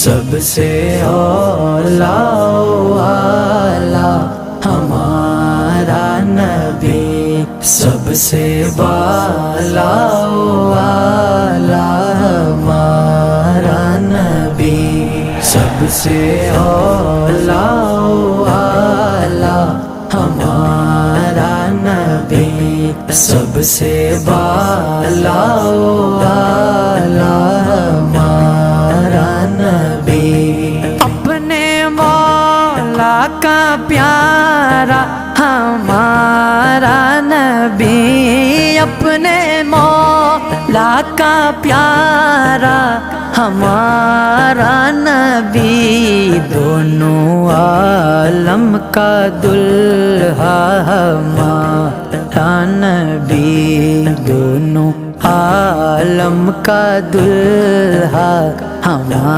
सबसे औला वाला हमारा नबी, सबसे बाला वाला हमारा नबी, सबसे औला वाला हमारा नबी, सबसे बाला वाला हमारा नबी। अपने मौला का प्यारा हमारा नबी, अपने मौला का प्यारा हमारा नबी, दोनों आलम का दुल्हा हमारा नबी, दोनों आलम का दुल्हा हमारा